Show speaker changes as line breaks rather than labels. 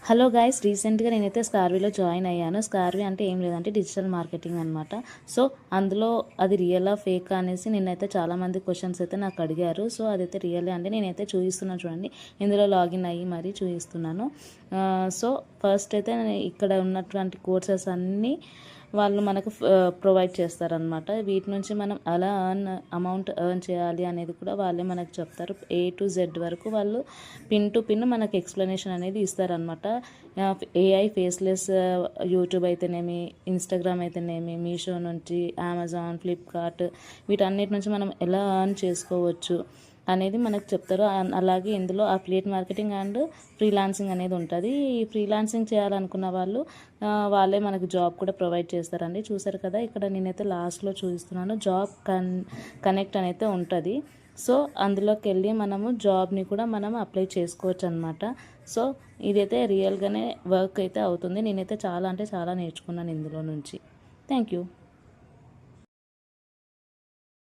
Hello guys, రీసెంట్గా నేనైతే స్కార్వీలో join అయ్యాను. స్కార్వీ అంటే ఏం లేదంటే డిజిటల్ మార్కెటింగ్ అనమాట. సో అందులో అది రియలా ఫేక్ అనేసి నేనైతే చాలామంది క్వశ్చన్స్ అయితే నాకు అడిగారు. సో అదైతే రియలే అంటే నేనైతే చూపిస్తున్నాను చూడండి. ఇందులో లాగిన్ అయ్యి మరీ చూపిస్తున్నాను. సో ఫస్ట్ అయితే ఇక్కడ ఉన్నటువంటి కోర్సెస్ అన్నీ వాళ్ళు మనకు ప్రొవైడ్ చేస్తారనమాట. వీటి నుంచి మనం ఎలా అమౌంట్ ఎర్న్ చేయాలి అనేది కూడా వాళ్ళే మనకు చెప్తారు. A to Z వరకు వాళ్ళు పిన్ టు పిన్ మనకు ఎక్స్ప్లెనేషన్ అనేది ఇస్తారనమాట. AI ఫేస్లెస్ యూట్యూబ్ అయితేనేమి, ఇన్స్టాగ్రామ్ అయితేనేమి, మీషో నుంచి, అమెజాన్, ఫ్లిప్కార్ట్ వీటన్నిటి నుంచి మనం ఎలా ఎర్న్ చేసుకోవచ్చు అనేది మనకు చెప్తారు. అలాగే ఇందులో అఫిలియేట్ మార్కెటింగ్ అండ్ ఫ్రీలాన్సింగ్ అనేది ఉంటుంది. ఈ ఫ్రీలాన్సింగ్ చేయాలనుకున్న వాళ్ళే మనకు జాబ్ కూడా ప్రొవైడ్ చేస్తారండి. చూసారు కదా, ఇక్కడ నేనైతే లాస్ట్లో చూపిస్తున్నాను. జాబ్ కనెక్ట్ అనేది ఉంటుంది. సో అందులోకి వెళ్ళి మనము జాబ్ని కూడా మనం అప్లై చేసుకోవచ్చు అనమాట. సో ఇదైతే రియల్గానే వర్క్ అయితే అవుతుంది. నేనైతే చాలా అంటే చాలా నేర్చుకున్నాను ఇందులో నుంచి. Thank you.